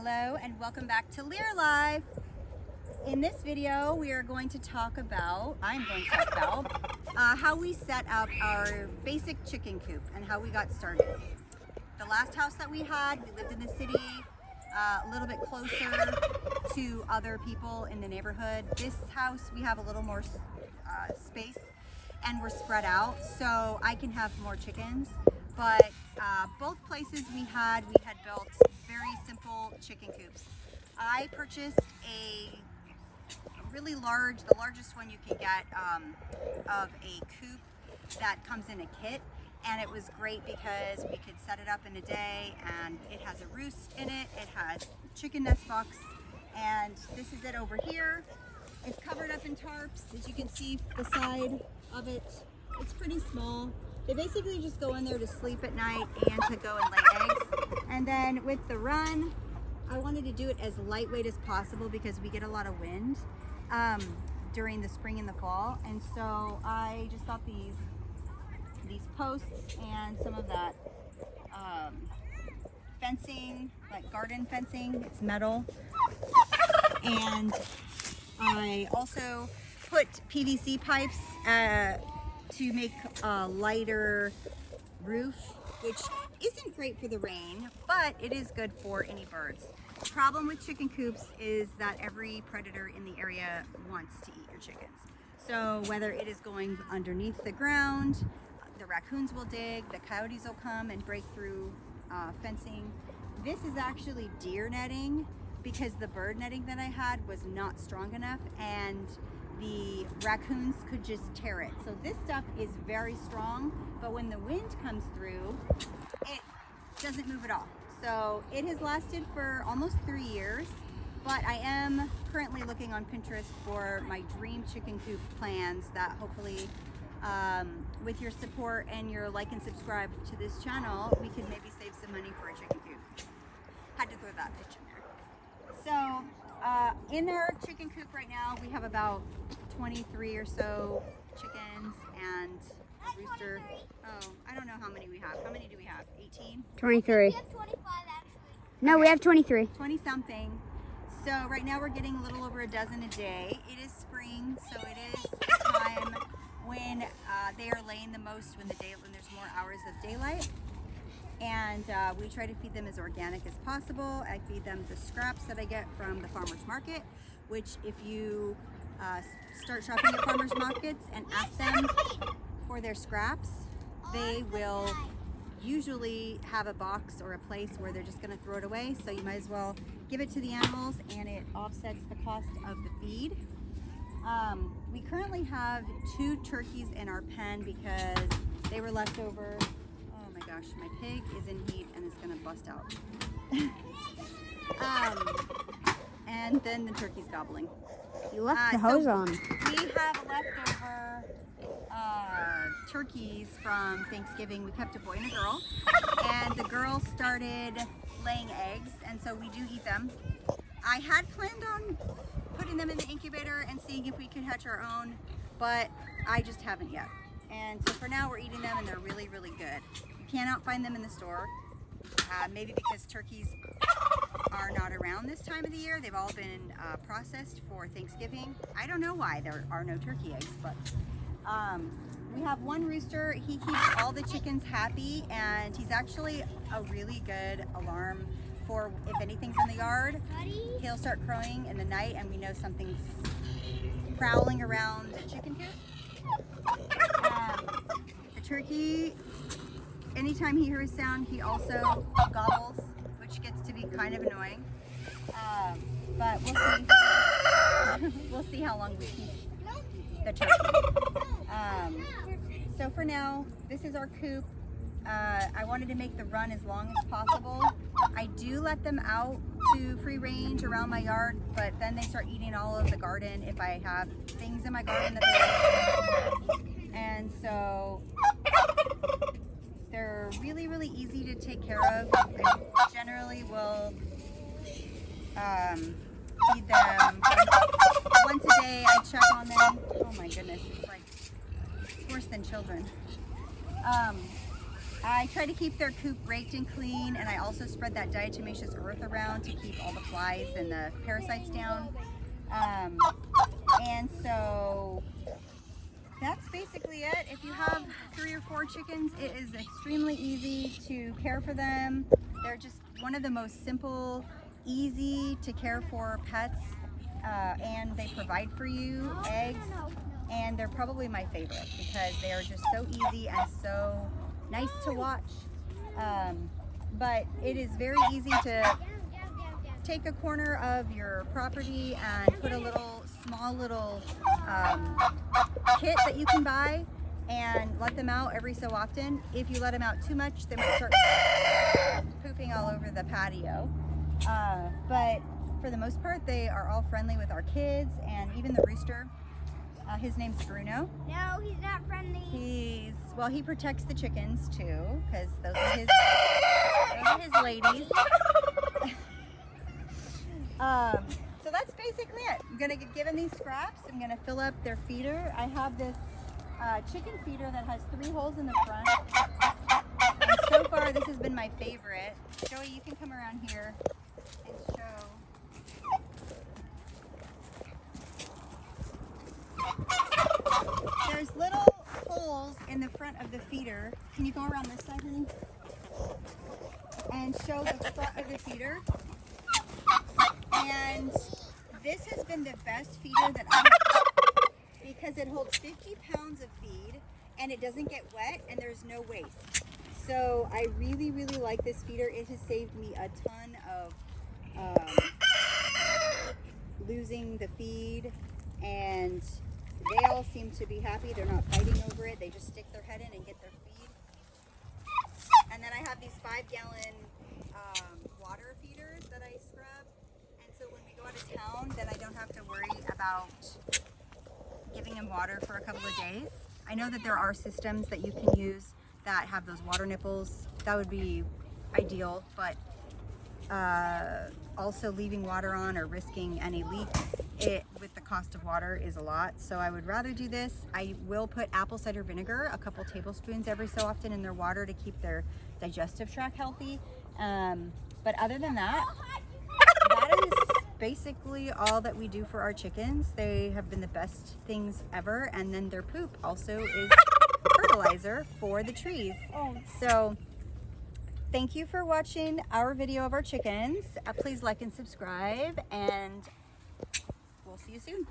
Hello and welcome back to Lear Live. In this video, we are going to talk about, how we set up our basic chicken coop and how we got started. The last house that we had, we lived in the city, a little bit closer to other people in the neighborhood. This house, we have a little more space and we're spread out, so I can have more chickens. But both places we had built very simple chicken coops. I purchased a really large, the largest one you can get of a coop that comes in a kit, and it was great because we could set it up in a day, and it has a roost in it, it has chicken nest box, and this is it over here. It's covered up in tarps. As you can see, the side of it, it's pretty small. They basically just go in there to sleep at night and to go and lay eggs. And then with the run, I wanted to do it as lightweight as possible because we get a lot of wind during the spring and the fall. And so I just got these posts and some of that fencing, like garden fencing. It's metal. And I also put PVC pipes to make a lighter roof, which isn't great for the rain, but it is good for any birds. The problem with chicken coops is that every predator in the area wants to eat your chickens. So whether it is going underneath the ground, the raccoons will dig, the coyotes will come and break through fencing. This is actually deer netting because the bird netting that I had was not strong enough and the raccoons could just tear it. So this stuff is very strong, but when the wind comes through, it doesn't move at all. So it has lasted for almost 3 years, but I am currently looking on Pinterest for my dream chicken coop plans that hopefully with your support and your like and subscribe to this channel, we could maybe save some money for a chicken coop. Had to throw that pitch in there. So in our chicken coop right now, we have about 23 or so chickens and a rooster. Oh, I don't know how many we have. How many do we have? 18? 23. We have 25 actually. No, we have 23. 20 something. So right now we're getting a little over a dozen a day. It is spring, so it is the time when they are laying the most when there's more hours of daylight. And we try to feed them as organic as possible. I feed them the scraps that I get from the farmer's market, which if you start shopping at farmer's markets and ask them for their scraps, they will usually have a box or a place where they're just gonna throw it away. So you might as well give it to the animals and it offsets the cost of the feed. We currently have 2 turkeys in our pen because they were left over. Oh my gosh, my pig is in heat and is gonna bust out. And then the turkey's gobbling. You left the hose on. We have leftover turkeys from Thanksgiving. We kept a boy and a girl, and the girl started laying eggs, and so we do eat them. I had planned on putting them in the incubator and seeing if we could hatch our own, but I just haven't yet. And so for now we're eating them and they're really, really good. You cannot find them in the store, maybe because turkeys are not around this time of the year. They've all been processed for Thanksgiving. I don't know why there are no turkey eggs, but we have one rooster. He keeps all the chickens happy, and he's actually a really good alarm for if anything's in the yard. He'll start crowing in the night and we know something's prowling around the chicken coop. The turkey, anytime he hears sound, he also gobbles, which gets to be kind of annoying. But we'll see. We'll see how long we keep the turkey. So for now, this is our coop. I wanted to make the run as long as possible. I do let them out to free range around my yard, but then they start eating all of the garden if I have things in my garden that they and so they're really, really easy to take care of. I generally will feed them once a day. I check on them. Oh my goodness, it's like worse than children. I try to keep their coop raked and clean, and I also spread that diatomaceous earth around to keep all the flies and the parasites down. And so that's basically it. If you have 3 or 4 chickens, it is extremely easy to care for them. They're just one of the most simple, easy to care for pets, and they provide for you eggs, and they're probably my favorite because they are just so easy and so nice to watch. But it is very easy to take a corner of your property and put a small little kit that you can buy and let them out every so often. If you let them out too much, they might start pooping all over the patio. But for the most part, they are all friendly with our kids, and even the rooster. His name's Bruno. No, he's not friendly. He protects the chickens too, because those are his ladies. So that's basically it. I'm gonna give them these scraps. I'm gonna fill up their feeder. I have this chicken feeder that has 3 holes in the front. And so far, this has been my favorite. Joey, you can come around here and show. There's little holes in the front of the feeder. Can you go around this side, honey? And show the front of the feeder. And this has been the best feeder that I've had because it holds 50 pounds of feed and it doesn't get wet and there's no waste. So I really, really like this feeder. It has saved me a ton of losing the feed, and they all seem to be happy. They're not fighting over it. They just stick their head in and get their feed. And then I have these 5-gallon water feeders that I scrub. And so when we go out of town, then I don't have to worry about giving them water for a couple of days. I know that there are systems that you can use that have those water nipples. That would be ideal, but also leaving water on or risking any leaks with the cost of water is a lot. So I would rather do this. I will put apple cider vinegar, a couple tablespoons every so often in their water to keep their digestive tract healthy. But other than that, that is basically all that we do for our chickens. They have been the best things ever, and then their poop also is fertilizer for the trees. So thank you for watching our video of our chickens. Please like and subscribe, and we'll see you soon.